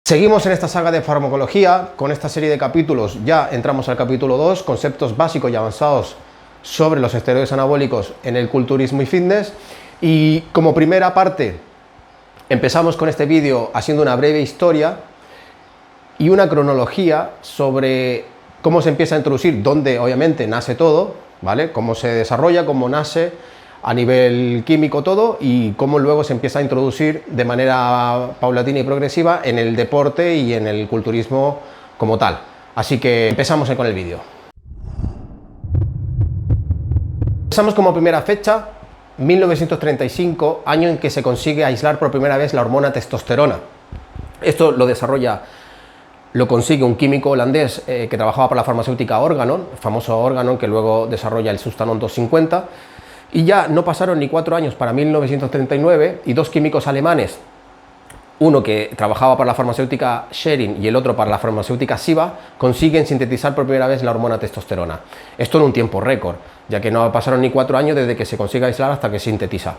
Seguimos en esta saga de farmacología, con esta serie de capítulos ya entramos al capítulo 2, conceptos básicos y avanzados sobre los esteroides anabólicos en el culturismo y fitness. Y como primera parte empezamos con este vídeo haciendo una breve historia y una cronología sobre cómo se empieza a introducir, dónde obviamente nace todo, ¿vale? Cómo se desarrolla, cómo nace a nivel químico todo y cómo luego se empieza a introducir de manera paulatina y progresiva en el deporte y en el culturismo como tal. Así que empezamos con el vídeo. Empezamos como primera fecha, 1935, año en que se consigue aislar por primera vez la hormona testosterona. Esto lo consigue un químico holandés que trabajaba para la farmacéutica Organon, el famoso Organon que luego desarrolla el Sustanon 250. Y ya no pasaron ni 4 años para 1939 y dos químicos alemanes, uno que trabajaba para la farmacéutica Schering y el otro para la farmacéutica Siba, consiguen sintetizar por primera vez la hormona testosterona. Esto en un tiempo récord, ya que no pasaron ni 4 años desde que se consigue aislar hasta que sintetiza.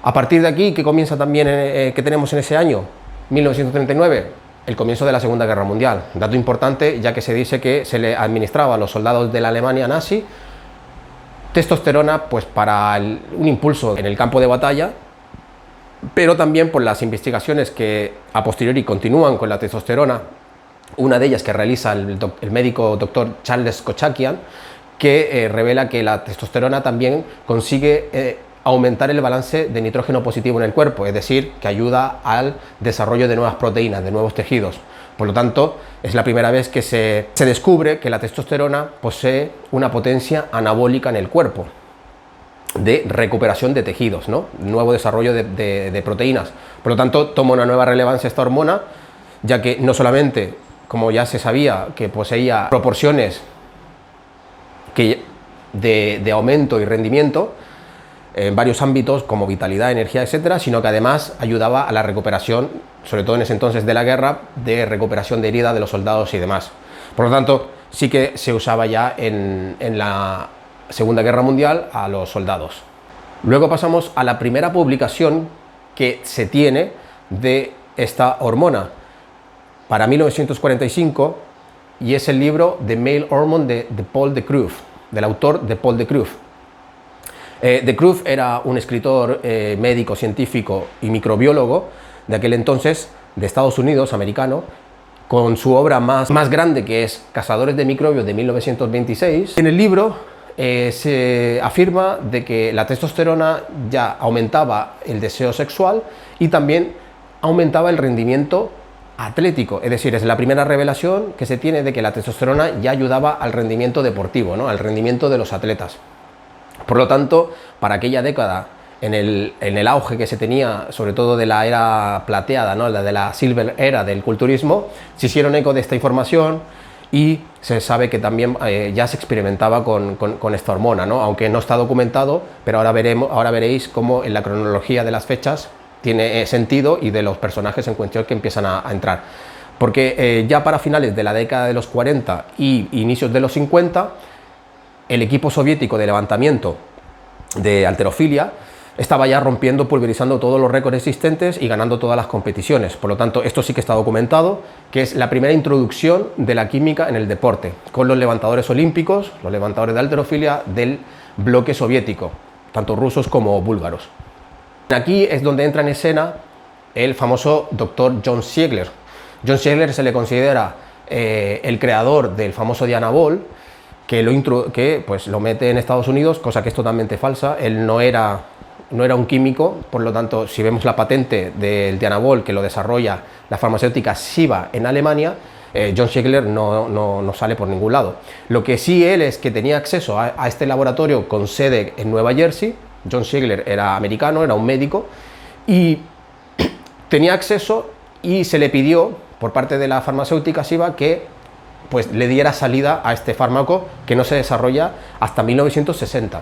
A partir de aquí, ¿qué comienza también, que tenemos en ese año, 1939? El comienzo de la Segunda Guerra Mundial. Dato importante, ya que se dice que se le administraba a los soldados de la Alemania nazi testosterona pues para un impulso en el campo de batalla, pero también por las investigaciones que a posteriori continúan con la testosterona, una de ellas que realiza el médico doctor Charles Kochakian, que revela que la testosterona también consigue aumentar el balance de nitrógeno positivo en el cuerpo, es decir, que ayuda al desarrollo de nuevas proteínas, de nuevos tejidos. Por lo tanto, es la primera vez que se descubre que la testosterona posee una potencia anabólica en el cuerpo, de recuperación de tejidos, ¿no? Nuevo desarrollo de proteínas. Por lo tanto, toma una nueva relevancia esta hormona, ya que no solamente, como ya se sabía, que poseía proporciones de aumento y rendimiento en varios ámbitos como vitalidad, energía, etcétera, sino que además ayudaba a la recuperación, sobre todo en ese entonces de la guerra, de recuperación de herida de los soldados y demás. Por lo tanto, sí que se usaba ya en la Segunda Guerra Mundial a los soldados. Luego pasamos a la primera publicación que se tiene de esta hormona para 1945 y es el libro The Male Hormone de Paul de Kruif, del autor de Paul de Kruif. De Kruif era un escritor, médico, científico y microbiólogo de aquel entonces, de Estados Unidos, americano, con su obra más grande, que es Cazadores de Microbios, de 1926. En el libro se afirma de que la testosterona ya aumentaba el deseo sexual y también aumentaba el rendimiento atlético, es decir, es la primera revelación que se tiene de que la testosterona ya ayudaba al rendimiento deportivo, ¿no? Al rendimiento de los atletas. Por lo tanto, para aquella década, en el auge que se tenía, sobre todo de la era plateada, ¿no? La de la Silver Era del culturismo, se hicieron eco de esta información y se sabe que también ya se experimentaba con esta hormona, ¿no? Aunque no está documentado, pero ahora veréis cómo en la cronología de las fechas tiene sentido y de los personajes en cuestión que empiezan a entrar. Porque ya para finales de la década de los 40 y inicios de los 50, el equipo soviético de levantamiento de halterofilia estaba ya rompiendo, pulverizando todos los récords existentes y ganando todas las competiciones. Por lo tanto, esto sí que está documentado, que es la primera introducción de la química en el deporte, con los levantadores olímpicos, los levantadores de halterofilia del bloque soviético, tanto rusos como búlgaros. Aquí es donde entra en escena el famoso doctor John Ziegler. John Ziegler se le considera el creador del famoso Dianabol, que pues lo mete en Estados Unidos, cosa que es totalmente falsa. Él no era un químico, por lo tanto, si vemos la patente del Dianabol que lo desarrolla la farmacéutica Siba en Alemania, John Ziegler no sale por ningún lado. Lo que sí él es que tenía acceso a este laboratorio con sede en Nueva Jersey. John Ziegler era americano, era un médico y tenía acceso, y se le pidió por parte de la farmacéutica Siba que pues le diera salida a este fármaco que no se desarrolla hasta 1960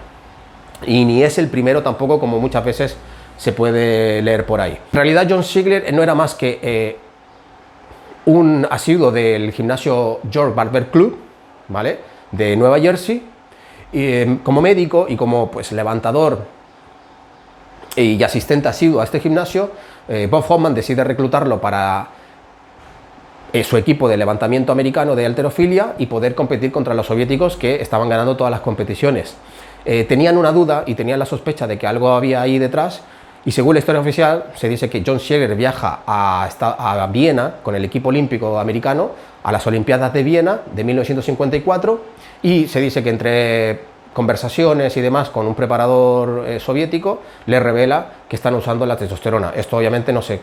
y ni es el primero tampoco, como muchas veces se puede leer por ahí. En realidad John Ziegler no era más que un asiduo del gimnasio George Barber Club, ¿vale?, de Nueva Jersey, y, como médico y como pues levantador y asistente asiduo a este gimnasio, Bob Hoffman decide reclutarlo para su equipo de levantamiento americano de halterofilia y poder competir contra los soviéticos que estaban ganando todas las competiciones. Tenían una duda y tenían la sospecha de que algo había ahí detrás, y según la historia oficial se dice que John Ziegler viaja a Viena con el equipo olímpico americano a las Olimpiadas de Viena de 1954, y se dice que entre conversaciones y demás con un preparador soviético le revela que están usando la testosterona. Esto obviamente no se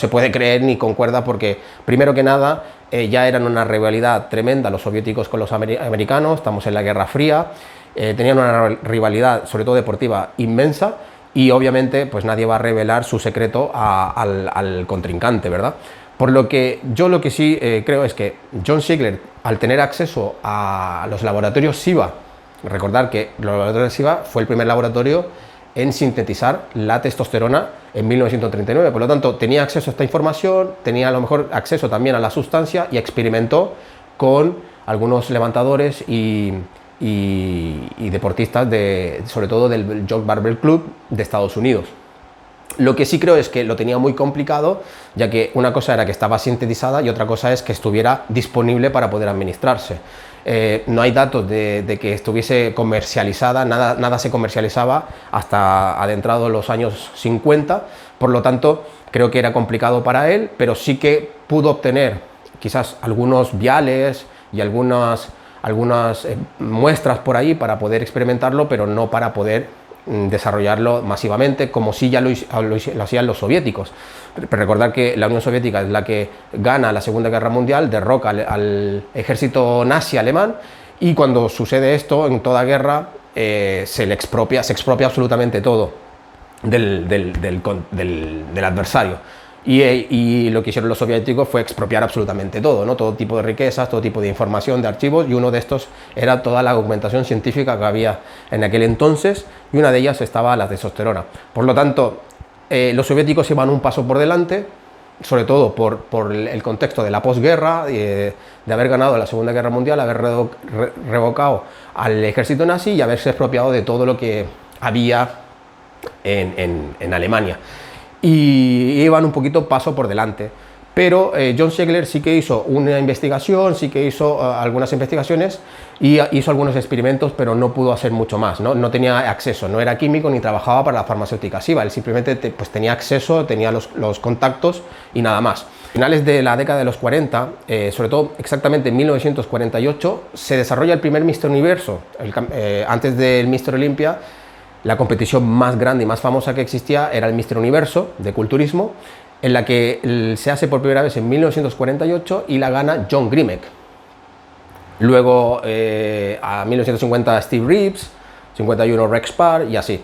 puede creer ni concuerda, porque primero que nada ya eran una rivalidad tremenda los soviéticos con los americanos, estamos en la Guerra Fría, tenían una rivalidad sobre todo deportiva inmensa, y obviamente pues nadie va a revelar su secreto al contrincante, ¿verdad? Por lo que yo lo que sí creo es que John Ziegler, al tener acceso a los laboratorios SIVA, recordar que los laboratorios SIVA fue el primer laboratorio en sintetizar la testosterona en 1939, por lo tanto tenía acceso a esta información, tenía a lo mejor acceso también a la sustancia y experimentó con algunos levantadores y deportistas, sobre todo del Jock Barbell Club de Estados Unidos. Lo que sí creo es que lo tenía muy complicado, ya que una cosa era que estaba sintetizada y otra cosa es que estuviera disponible para poder administrarse. No hay datos de que estuviese comercializada, nada se comercializaba hasta adentrados los años 50, por lo tanto creo que era complicado para él, pero sí que pudo obtener quizás algunos viales y algunas muestras por ahí para poder experimentarlo, pero no para poder desarrollarlo masivamente, como sí ya lo hacían los soviéticos. Recordar que la Unión Soviética es la que gana la Segunda Guerra Mundial, derroca al ejército nazi alemán, y cuando sucede esto en toda guerra se expropia absolutamente todo del adversario. Y lo que hicieron los soviéticos fue expropiar absolutamente todo, ¿no? Todo tipo de riquezas, todo tipo de información, de archivos, y uno de estos era toda la documentación científica que había en aquel entonces, y una de ellas estaba la testosterona. Por lo tanto, los soviéticos iban un paso por delante, sobre todo por el contexto de la posguerra, de haber ganado la Segunda Guerra Mundial, haber revocado al ejército nazi y haberse expropiado de todo lo que había en Alemania. Y iban un poquito paso por delante, pero John Ziegler sí que hizo una investigación, sí que hizo algunas investigaciones y hizo algunos experimentos, pero no pudo hacer mucho más, no tenía acceso, no era químico ni trabajaba para la farmacéutica SIVA, él simplemente pues tenía acceso, tenía los contactos y nada más. A finales de la década de los 40, sobre todo exactamente en 1948, se desarrolla el primer Mr. Universo. Antes del Mr. Olympia, la competición más grande y más famosa que existía era el Mr. Universo de culturismo, en la que se hace por primera vez en 1948 y la gana John Grimek. Luego a 1950 Steve Reeves, 51 Rex Parr y así.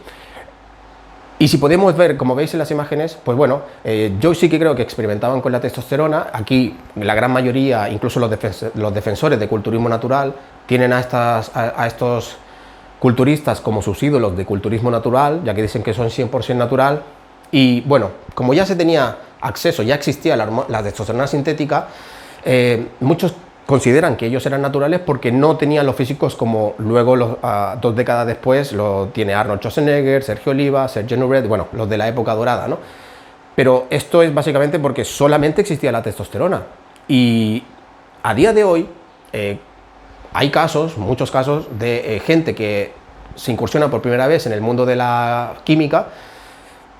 Y si podemos ver, como veis en las imágenes, pues bueno, yo sí que creo que experimentaban con la testosterona. Aquí la gran mayoría, incluso los defensores de culturismo natural, tienen a estos culturistas como sus ídolos de culturismo natural, ya que dicen que son 100% natural. Y bueno, como ya se tenía acceso, ya existía la testosterona sintética, muchos consideran que ellos eran naturales porque no tenían los físicos como luego, 2 décadas después, lo tiene Arnold Schwarzenegger, Sergio Oliva, Sergio Nubret, bueno, los de la época dorada, ¿no? Pero esto es básicamente porque solamente existía la testosterona. Y a día de hoy, hay casos, muchos casos, de gente que se incursiona por primera vez en el mundo de la química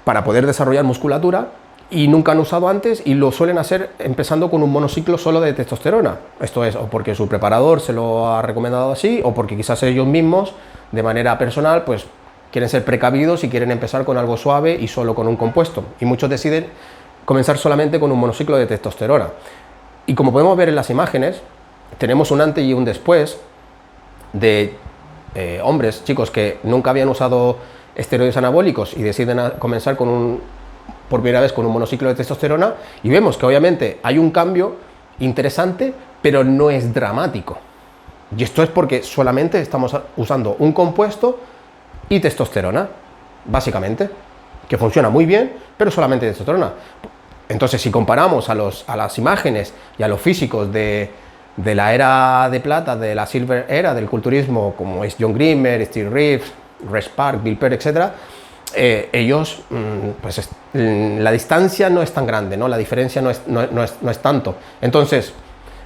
para poder desarrollar musculatura y nunca han usado antes, y lo suelen hacer empezando con un monociclo solo de testosterona. Esto es o porque su preparador se lo ha recomendado así, o porque quizás ellos mismos, de manera personal, pues quieren ser precavidos y quieren empezar con algo suave y solo con un compuesto. Y muchos deciden comenzar solamente con un monociclo de testosterona. Y como podemos ver en las imágenes, tenemos un antes y un después de hombres, chicos que nunca habían usado esteroides anabólicos y deciden comenzar por primera vez con un monociclo de testosterona, y vemos que obviamente hay un cambio interesante, pero no es dramático. Y esto es porque solamente estamos usando un compuesto y testosterona, básicamente, que funciona muy bien, pero solamente testosterona. Entonces, si comparamos a las imágenes y a los físicos de la era de plata, de la Silver Era del culturismo, como es John Grimer, Steve Reeves, Rex Park, Bill Pearl, etc., ellos, pues la distancia no es tan grande, ¿no? La diferencia no es tanto. Entonces,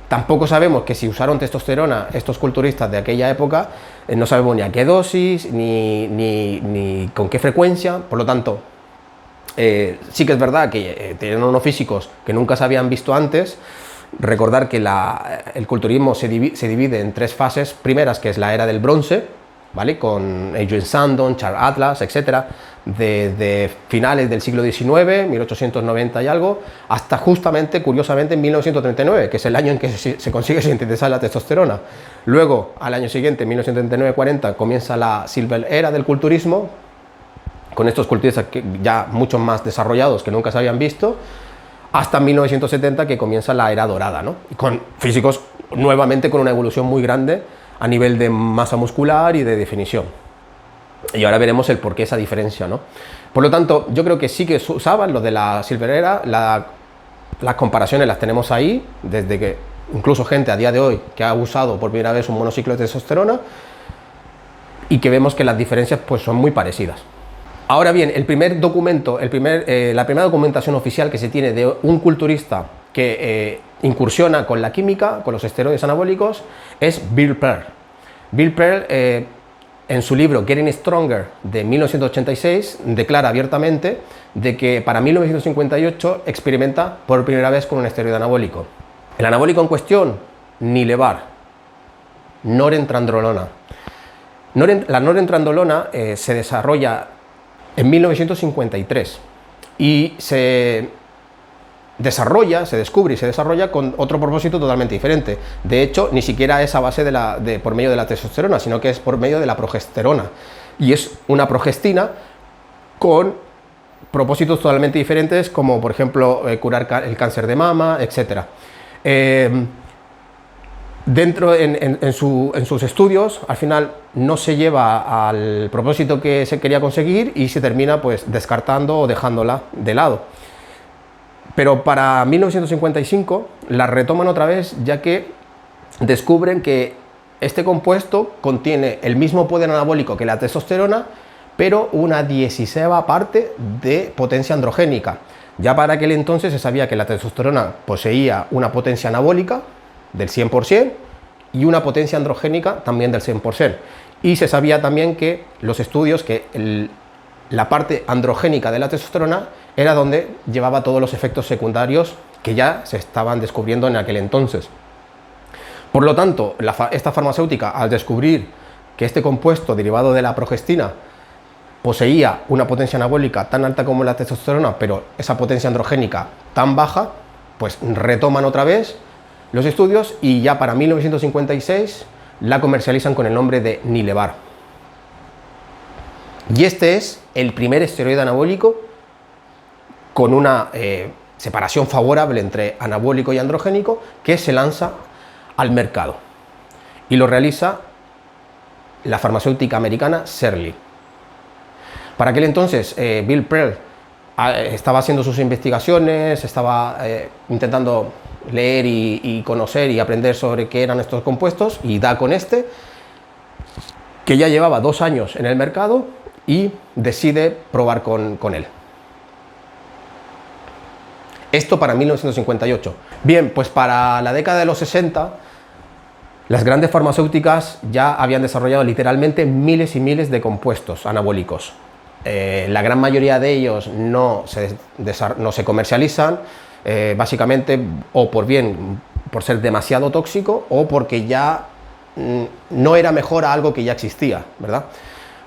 tampoco sabemos que si usaron testosterona estos culturistas de aquella época, no sabemos ni a qué dosis, ni con qué frecuencia. Por lo tanto, sí que es verdad que tienen unos físicos que nunca se habían visto antes. Recordar que el culturismo se divide en 3 fases primeras, que es la era del bronce, ¿vale? Con Adrian Sandon, Charles Atlas, etcétera, de finales del siglo XIX, 1890 y algo, hasta justamente, curiosamente, 1939, que es el año en que se consigue sintetizar la testosterona. Luego, al año siguiente, 1939-40, comienza la Silver Era del culturismo, con estos culturistas ya mucho más desarrollados que nunca se habían visto, hasta 1970, que comienza la era dorada, ¿no? Con físicos nuevamente con una evolución muy grande a nivel de masa muscular y de definición. Y ahora veremos el porqué esa diferencia, ¿no? Por lo tanto, yo creo que sí que usaban lo de la Silver Era, las comparaciones las tenemos ahí, desde que incluso gente a día de hoy que ha usado por primera vez un monociclo de testosterona, y que vemos que las diferencias pues son muy parecidas. Ahora bien, la primera documentación oficial que se tiene de un culturista que incursiona con la química, con los esteroides anabólicos, es Bill Pearl. Bill Pearl, en su libro Getting Stronger de 1986, declara abiertamente de que para 1958 experimenta por primera vez con un esteroide anabólico. El anabólico en cuestión, Nilevar, norentrandrolona. La norentrandrolona se desarrolla en 1953 y se descubre y se desarrolla con otro propósito totalmente diferente. De hecho, ni siquiera es a base por medio de la testosterona, sino que es por medio de la progesterona. Y es una progestina con propósitos totalmente diferentes, como por ejemplo curar el cáncer de mama, etc. En sus estudios, al final no se lleva al propósito que se quería conseguir y se termina pues descartando o dejándola de lado. Pero para 1955 la retoman otra vez, ya que descubren que este compuesto contiene el mismo poder anabólico que la testosterona, pero una 16ª parte de potencia androgénica. Ya para aquel entonces se sabía que la testosterona poseía una potencia anabólica del 100% y una potencia androgénica también del 100%. Y se sabía también que los estudios, que la parte androgénica de la testosterona era donde llevaba todos los efectos secundarios que ya se estaban descubriendo en aquel entonces. Por lo tanto, esta farmacéutica, al descubrir que este compuesto derivado de la progestina poseía una potencia anabólica tan alta como la testosterona, pero esa potencia androgénica tan baja, pues retoman otra vez los estudios y ya para 1956 la comercializan con el nombre de Nilevar. Y este es el primer esteroide anabólico con una separación favorable entre anabólico y androgénico que se lanza al mercado. Y lo realiza la farmacéutica americana Serli. Para aquel entonces, Bill Pearl estaba haciendo sus investigaciones, estaba intentando leer y conocer y aprender sobre qué eran estos compuestos, y da con este, que ya llevaba 2 años en el mercado, y decide probar con él. Esto para 1958. Bien, pues para la década de los 60, las grandes farmacéuticas ya habían desarrollado literalmente miles y miles de compuestos anabólicos. La gran mayoría de ellos no se comercializan, básicamente o por ser demasiado tóxico o porque ya no era mejor a algo que ya existía, ¿verdad?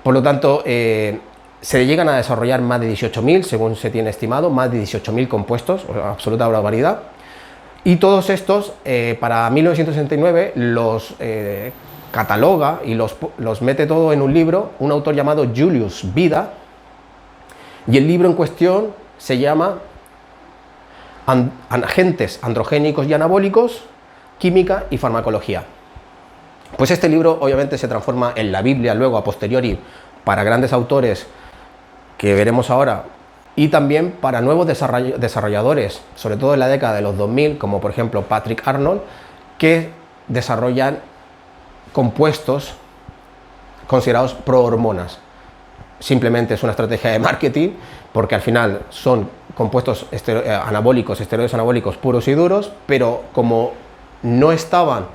Por lo tanto, se llegan a desarrollar más de 18.000, según se tiene estimado, más de 18.000 compuestos, absoluta barbaridad. Y todos estos, para 1969, los cataloga y los mete todo en un libro, un autor llamado Julius Vida, y el libro en cuestión se llama Agentes androgénicos y anabólicos, química y farmacología. Pues este libro obviamente se transforma en la Biblia luego a posteriori para grandes autores que veremos ahora, y también para nuevos desarrolladores, sobre todo en la década de los 2000, como por ejemplo Patrick Arnold, que desarrollan compuestos considerados prohormonas. simplemente es una estrategia de marketing, porque al final son compuestos anabólicos, esteroides anabólicos puros y duros, pero como no estaban,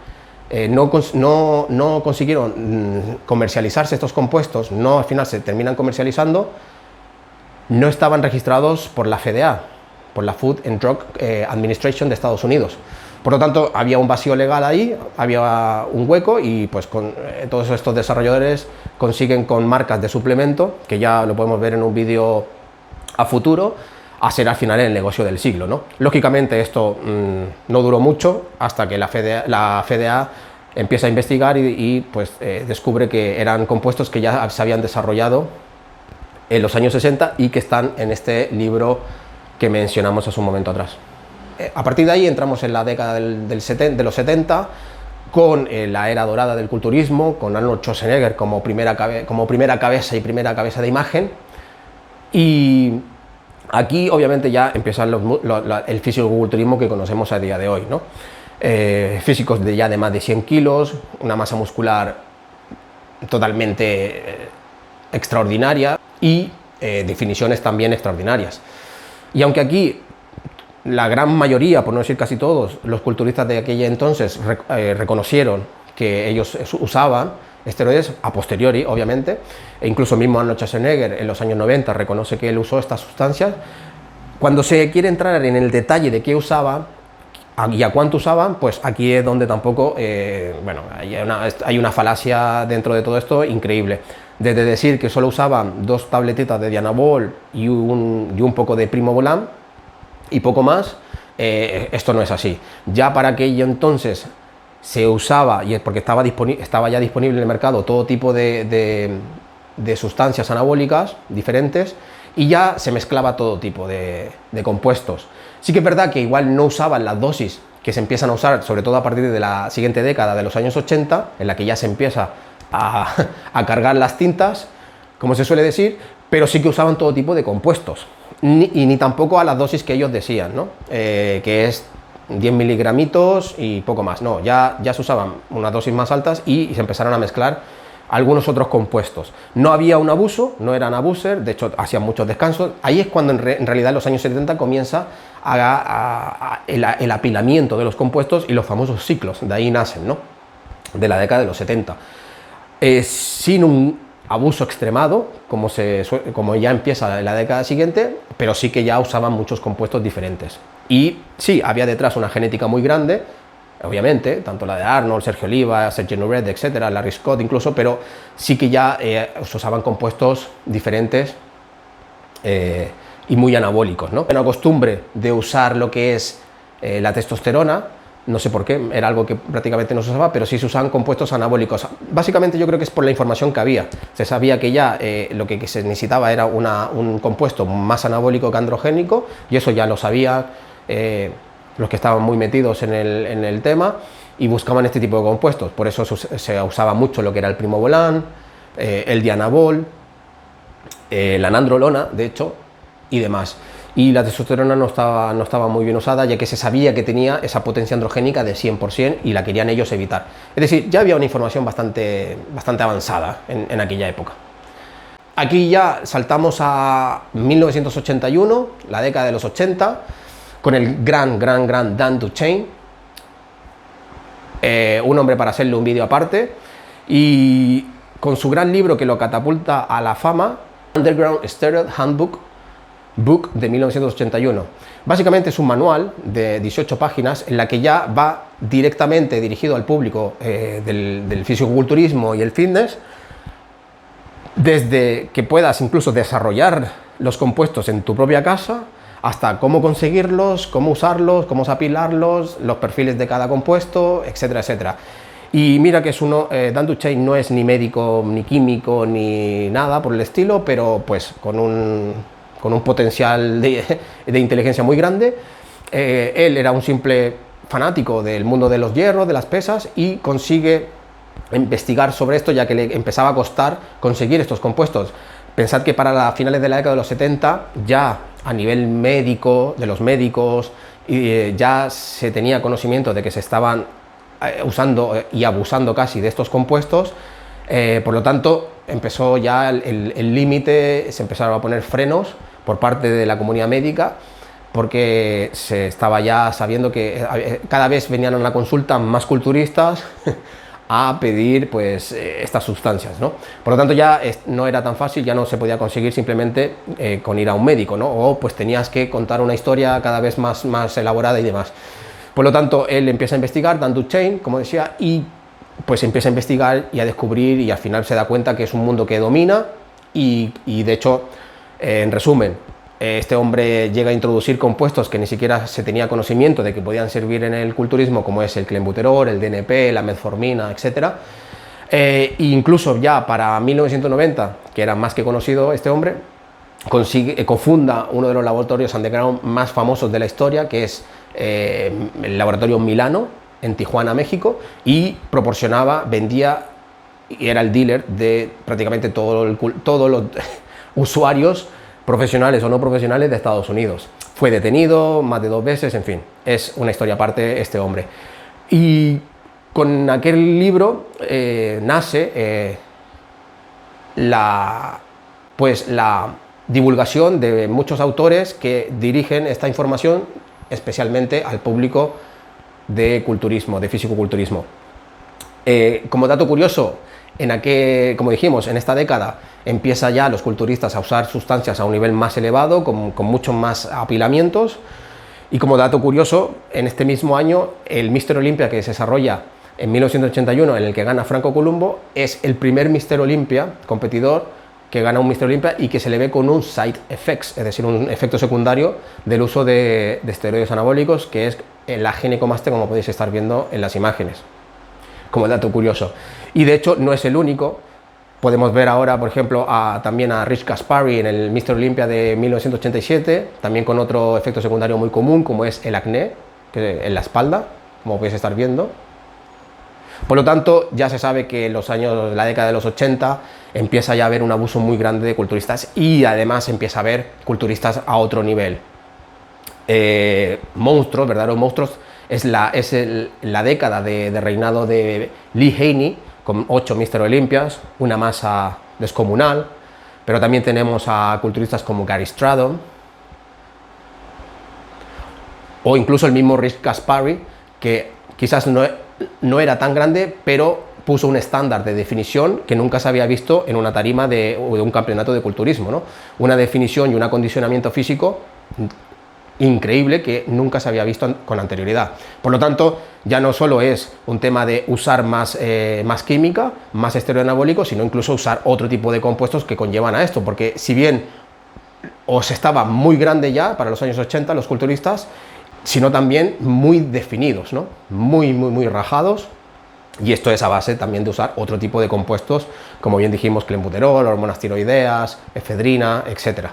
no consiguieron comercializarse estos compuestos, no al final se terminan comercializando, no estaban registrados por la FDA, por la Food and Drug Administration de Estados Unidos. Por lo tanto, había un vacío legal ahí, había un hueco y pues todos estos desarrolladores consiguen con marcas de suplemento, que ya lo podemos ver en un vídeo a futuro, a ser al final el negocio del siglo, ¿no? Lógicamente esto no duró mucho hasta que la FDA empieza a investigar y pues descubre que eran compuestos que ya se habían desarrollado en los años 60 y que están en este libro que mencionamos hace un momento atrás. A partir de ahí entramos en la década de los 70 con la era dorada del culturismo, con Arnold Schwarzenegger como primera cabeza de imagen, y aquí obviamente ya empieza el fisicoculturismo que conocemos a día de hoy, ¿no? Físicos ya de más de 100 kilos, una masa muscular totalmente extraordinaria y definiciones también extraordinarias. Y aunque aquí la gran mayoría, por no decir casi todos, los culturistas de aquella entonces reconocieron que ellos usaban esteroides a posteriori, obviamente, e incluso mismo Arnold Schwarzenegger en los años 90 reconoce que él usó estas sustancias. Cuando se quiere entrar en el detalle de qué usaban y a cuánto usaban, pues aquí es donde tampoco, bueno, hay una falacia dentro de todo esto increíble. Desde decir que solo usaban 2 tabletitas de Dianabol y un poco de Primobolan y poco más, esto no es así. Ya para aquello entonces se usaba, y es porque estaba ya disponible en el mercado todo tipo de sustancias anabólicas diferentes, y ya se mezclaba todo tipo de compuestos. Sí que es verdad que igual no usaban las dosis que se empiezan a usar, sobre todo a partir de la siguiente década de los años 80, en la que ya se empieza a cargar las tintas, como se suele decir, pero sí que usaban todo tipo de compuestos. Ni tampoco a las dosis que ellos decían, ¿no? Que es 10 miligramitos y poco más. No, ya se usaban unas dosis más altas y se empezaron a mezclar algunos otros compuestos. No había un abuso, no eran abusers, de hecho hacían muchos descansos. Ahí es cuando en realidad en los años 70 comienza el apilamiento de los compuestos y los famosos ciclos, de ahí nacen, ¿no? De la década de los 70. Sin un abuso extremado, como ya empieza en la década siguiente, pero sí que ya usaban muchos compuestos diferentes. Y sí, había detrás una genética muy grande, obviamente, tanto la de Arnold, Sergio Oliva, Sergio Nuret, etcétera, Larry Scott incluso, pero sí que ya se usaban compuestos diferentes y muy anabólicos, ¿no? Una costumbre de usar lo que es la testosterona, no sé por qué, era algo que prácticamente no se usaba, pero sí se usaban compuestos anabólicos. Básicamente yo creo que es por la información que había. Se sabía que ya lo que se necesitaba era un compuesto más anabólico que androgénico, y eso ya lo sabían los que estaban muy metidos en el tema, y buscaban este tipo de compuestos. Por eso se usaba mucho lo que era el Primobolan, el Dianabol, la nandrolona, de hecho, y demás. Y la testosterona no estaba muy bien usada, ya que se sabía que tenía esa potencia androgénica de 100% y la querían ellos evitar. Es decir, ya había una información bastante avanzada en aquella época. Aquí ya saltamos a 1981, la década de los 80, con el gran Dan Duchaine, un hombre para hacerle un vídeo aparte, y con su gran libro que lo catapulta a la fama, Underground Steroid Handbook, Book de 1981. Básicamente es un manual de 18 páginas en la que ya va directamente dirigido al público del fisicoculturismo y el fitness, desde que puedas incluso desarrollar los compuestos en tu propia casa, hasta cómo conseguirlos, cómo usarlos, cómo apilarlos, los perfiles de cada compuesto, etcétera, etcétera. Y mira que Dan Duchaine no es ni médico, ni químico, ni nada por el estilo, pero pues con un potencial de inteligencia muy grande. Él era un simple fanático del mundo de los hierros, de las pesas, y consigue investigar sobre esto, ya que le empezaba a costar conseguir estos compuestos. Pensad que para finales de la década de los 70, ya a nivel médico, de los médicos, ya se tenía conocimiento de que se estaban usando y abusando casi de estos compuestos. Por lo tanto, empezó ya el límite, se empezaron a poner frenos por parte de la comunidad médica, porque se estaba ya sabiendo que cada vez venían a la consulta más culturistas a pedir pues estas sustancias, ¿no? Por lo tanto ya no era tan fácil, ya no se podía conseguir simplemente con ir a un médico, ¿no? O pues tenías que contar una historia cada vez más elaborada y demás. Por lo tanto, él empieza a investigar, Dan Duchaine, como decía, y pues empieza a investigar y a descubrir, y al final se da cuenta que es un mundo que domina y de hecho, en resumen, este hombre llega a introducir compuestos que ni siquiera se tenía conocimiento de que podían servir en el culturismo, como es el clenbuterol, el DNP, la metformina, etc. Incluso ya para 1990, que era más que conocido este hombre, cofunda uno de los laboratorios underground más famosos de la historia, que es el laboratorio Milano, en Tijuana, México, y vendía y era el dealer de prácticamente todos los usuarios profesionales o no profesionales de Estados Unidos. Fue detenido más de 2 veces, en fin, es una historia aparte este hombre. Y con aquel libro nace la divulgación de muchos autores que dirigen esta información especialmente al público de culturismo, de fisicoculturismo. Como dato curioso, como dijimos, en esta década empieza ya los culturistas a usar sustancias a un nivel más elevado, con muchos más apilamientos. Y como dato curioso, en este mismo año, el Mr. Olympia que se desarrolla en 1981, en el que gana Franco Columbo, es el primer Mr. Olympia competidor que gana un Mr. Olympia y que se le ve con un side effects, es decir, un efecto secundario del uso de esteroides anabólicos, que es la ginecomastia, como podéis estar viendo en las imágenes, como dato curioso. Y de hecho no es el único. Podemos ver ahora, por ejemplo, también a Rich Gaspari en el Mr. Olympia de 1987, también con otro efecto secundario muy común, como es el acné en la espalda, como podéis estar viendo. Por lo tanto, ya se sabe que en la década de los 80 empieza ya a haber un abuso muy grande de culturistas, y además empieza a haber culturistas a otro nivel. Monstruos, verdaderos monstruos, es la década de reinado de Lee Haney, con 8 Mr. Olympias, una masa descomunal, pero también tenemos a culturistas como Gary Stradon, o incluso el mismo Rich Gaspari, que quizás no era tan grande, pero puso un estándar de definición que nunca se había visto en una tarima de un campeonato de culturismo, ¿no? Una definición y un acondicionamiento físico increíble que nunca se había visto con anterioridad. Por lo tanto, ya no solo es un tema de usar más química, más esteroide anabólico, sino incluso usar otro tipo de compuestos que conllevan a esto, porque si bien estaba muy grande ya para los años 80 los culturistas, sino también muy definidos, ¿no? Muy rajados, y esto es a base también de usar otro tipo de compuestos, como bien dijimos, clenbuterol, hormonas tiroideas, efedrina, etc.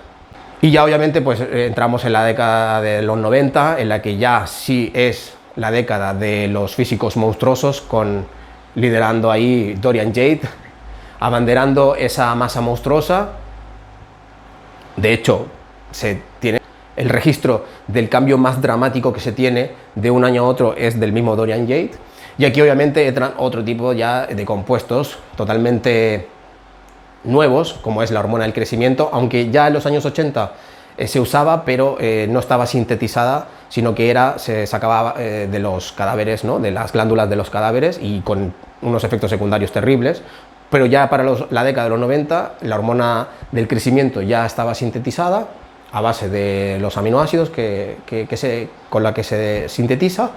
Y ya obviamente pues entramos en la década de los 90, en la que ya sí es la década de los físicos monstruosos, liderando ahí Dorian Yates, abanderando esa masa monstruosa. De hecho, se tiene el registro del cambio más dramático que se tiene de un año a otro es del mismo Dorian Yates, y aquí obviamente entran otro tipo ya de compuestos totalmente nuevos, como es la hormona del crecimiento, aunque ya en los años 80 se usaba, pero no estaba sintetizada, sino que se sacaba de los cadáveres, ¿no? De las glándulas de los cadáveres, y con unos efectos secundarios terribles. Pero ya para la década de los 90, la hormona del crecimiento ya estaba sintetizada a base de los aminoácidos con la que se sintetiza.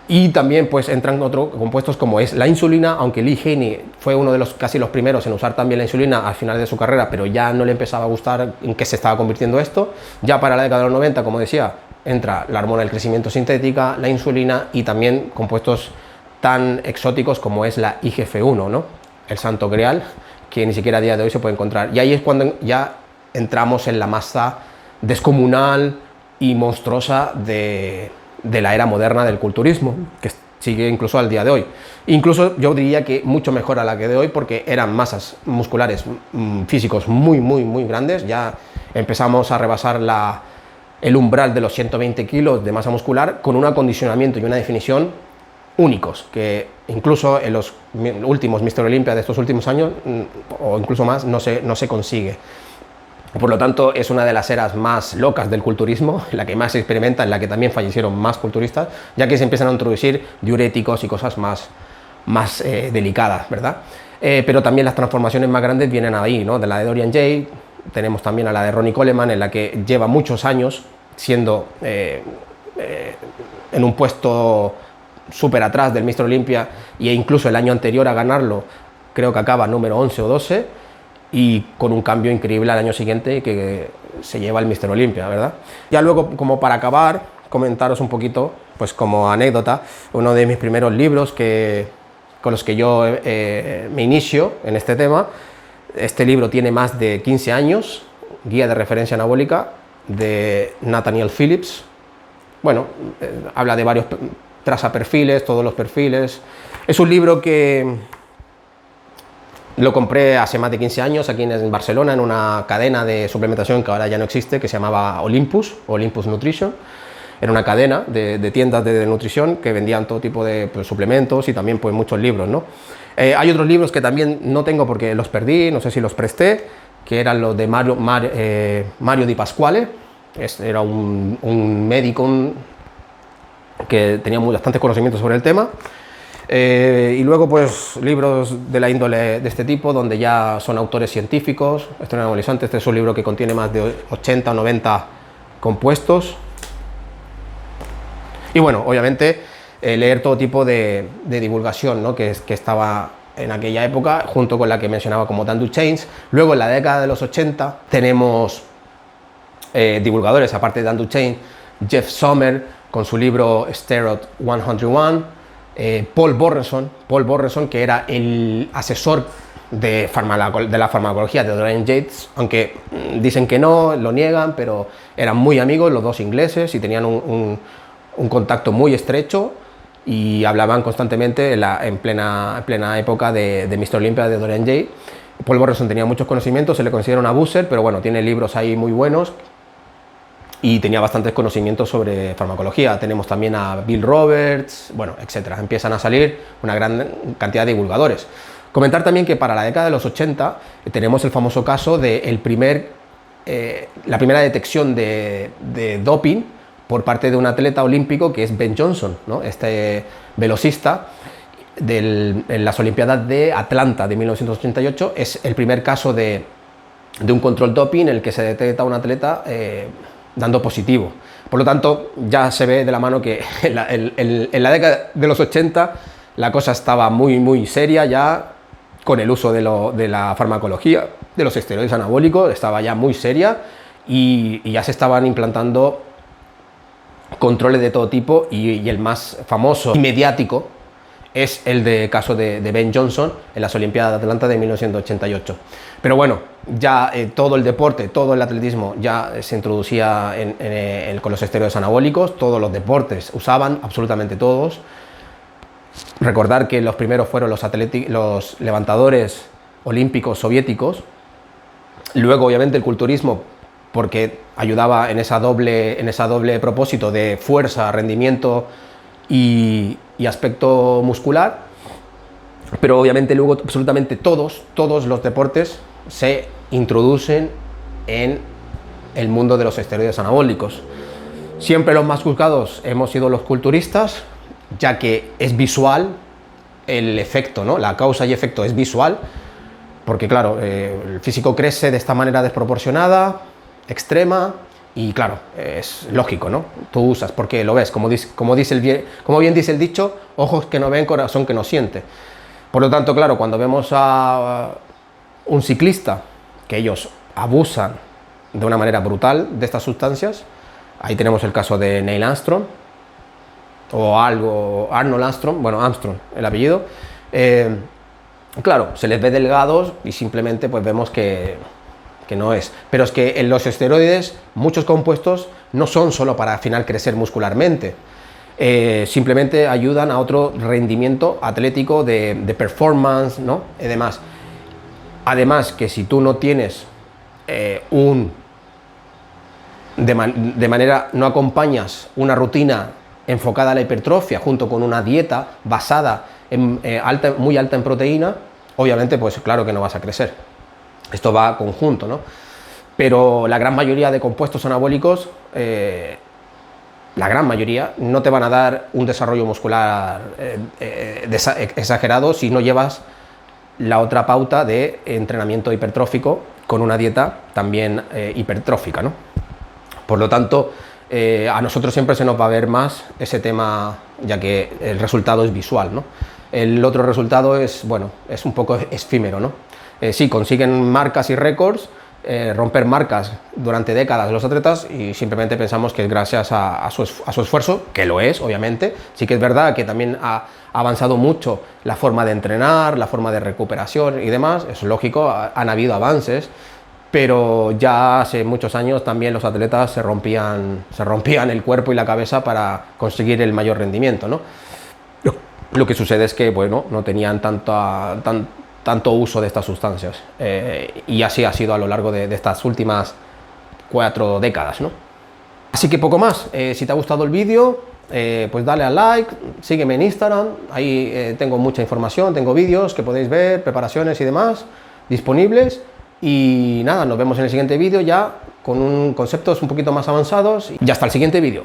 Y también pues entran otros compuestos como es la insulina, aunque Lee Haney fue uno de casi los primeros en usar también la insulina al final de su carrera, pero ya no le empezaba a gustar en qué se estaba convirtiendo esto. Ya para la década de los 90, como decía, entra la hormona del crecimiento sintética, la insulina, y también compuestos tan exóticos como es la IGF-1, ¿no? El santo grial, que ni siquiera a día de hoy se puede encontrar. Y ahí es cuando ya entramos en la masa descomunal y monstruosa de la era moderna del culturismo, que sigue incluso al día de hoy. Incluso yo diría que mucho mejor a la que de hoy, porque eran masas musculares físicos muy grandes. Ya empezamos a rebasar el umbral de los 120 kilos de masa muscular, con un acondicionamiento y una definición únicos, que incluso en los últimos Mr. Olympia de estos últimos años, o incluso más, no se consigue. Por lo tanto, es una de las eras más locas del culturismo, en la que más se experimenta, en la que también fallecieron más culturistas, ya que se empiezan a introducir diuréticos y cosas más delicadas, ¿verdad? Pero también las transformaciones más grandes vienen ahí, ¿no? De la de Dorian Jay, tenemos también a la de Ronnie Coleman, en la que lleva muchos años siendo en un puesto súper atrás del Mr. Olympia, e incluso el año anterior a ganarlo, creo que acaba número 11 o 12, y con un cambio increíble al año siguiente que se lleva el Mr. Olympia, ¿verdad? Ya luego, como para acabar, comentaros un poquito, pues como anécdota, uno de mis primeros libros con los que yo me inicio en este tema. Este libro tiene más de 15 años, Guía de referencia anabólica, de Nathaniel Phillips. Bueno, habla de varios, traza perfiles, todos los perfiles. Es un libro que lo compré hace más de 15 años aquí en Barcelona, en una cadena de suplementación que ahora ya no existe, que se llamaba Olympus Nutrition. Era una cadena de tiendas de nutrición que vendían todo tipo de suplementos y también pues muchos libros, ¿no? Hay otros libros que también no tengo porque los perdí, no sé si los presté, que eran los de Mario Di Pasquale. Era un médico que tenía bastantes conocimientos sobre el tema. Y luego pues libros de la índole de este tipo, donde ya son autores científicos. Este es un anabolizante, este es un libro que contiene más de 80 o 90 compuestos. Y bueno, obviamente leer todo tipo de divulgación, ¿no? que estaba en aquella época, junto con la que mencionaba como Dan Duchaine. Luego en la década de los 80 tenemos divulgadores, aparte de Dan Duchaine, Jeff Sommer con su libro Steroid 101, Paul Borreson, que era el asesor de la farmacología de Dorian Yates, aunque dicen que no, lo niegan, pero eran muy amigos los dos ingleses y tenían un contacto muy estrecho y hablaban constantemente en plena época de Mr. Olympia de Dorian Jay. Paul Borreson tenía muchos conocimientos, se le considera un abuser, pero bueno, tiene libros ahí muy buenos y tenía bastantes conocimientos sobre farmacología. Tenemos también a Bill Roberts, bueno, etcétera. Empiezan a salir una gran cantidad de divulgadores. Comentar también que para la década de los 80 tenemos el famoso caso de la primera detección de doping por parte de un atleta olímpico, que es Ben Johnson, ¿no? Este velocista en las Olimpiadas de Atlanta de 1988. Es el primer caso de un control doping en el que se detecta a un atleta dando positivo. Por lo tanto, ya se ve de la mano que en la década de los 80 la cosa estaba muy seria ya, con el uso de la farmacología, de los esteroides anabólicos, estaba ya muy seria y ya se estaban implantando controles de todo tipo, y el más famoso y mediático es el caso de Ben Johnson en las Olimpiadas de Atlanta de 1988. Pero bueno, ya todo el deporte, todo el atletismo ya se introducía con los esteroides anabólicos, todos los deportes usaban, absolutamente todos. Recordar que los primeros fueron los levantadores olímpicos soviéticos, luego obviamente el culturismo, porque ayudaba en esa doble propósito de fuerza, rendimiento y aspecto muscular. Pero obviamente luego absolutamente todos los deportes se introducen en el mundo de los esteroides anabólicos. Siempre los más juzgados hemos sido los culturistas, ya que es visual el efecto, ¿no? La causa y efecto es visual, porque claro, el físico crece de esta manera desproporcionada, extrema, y claro, es lógico, ¿no? Tú usas porque lo ves, como bien dice el dicho, ojos que no ven, corazón que no siente. Por lo tanto, claro, cuando vemos a un ciclista que ellos abusan de una manera brutal de estas sustancias, ahí tenemos el caso de Neil Armstrong, o Arnold Armstrong, bueno, Armstrong el apellido. Claro, se les ve delgados y simplemente pues vemos que no es. Pero es que en los esteroides muchos compuestos no son solo para al final crecer muscularmente, simplemente ayudan a otro rendimiento atlético de performance, ¿no? Y demás. Además que si tú no tienes no acompañas una rutina enfocada a la hipertrofia, junto con una dieta basada en, muy alta en proteína, obviamente, pues claro que no vas a crecer. Esto va conjunto, ¿no? Pero la gran mayoría de compuestos anabólicos, la gran mayoría, no te van a dar un desarrollo muscular exagerado si no llevas la otra pauta de entrenamiento hipertrófico con una dieta también hipertrófica, ¿no? Por lo tanto, a nosotros siempre se nos va a ver más ese tema, ya que el resultado es visual, ¿no? El otro resultado es, bueno, es un poco efímero, ¿no? Sí, consiguen marcas y récords, romper marcas durante décadas los atletas, y simplemente pensamos que es gracias a su esfuerzo, que lo es, obviamente. Sí que es verdad que también ha avanzado mucho la forma de entrenar, la forma de recuperación y demás, es lógico, han habido avances, pero ya hace muchos años también los atletas se rompían el cuerpo y la cabeza para conseguir el mayor rendimiento, ¿no? Lo que sucede es que, bueno, no tenían tanto uso de estas sustancias, y así ha sido a lo largo de estas últimas 4 décadas, ¿no? Así que poco más. Si te ha gustado el vídeo, pues dale al like, sígueme en Instagram, ahí tengo mucha información, tengo vídeos que podéis ver, preparaciones y demás disponibles. Y nada, nos vemos en el siguiente vídeo ya con conceptos un poquito más avanzados, y hasta el siguiente vídeo.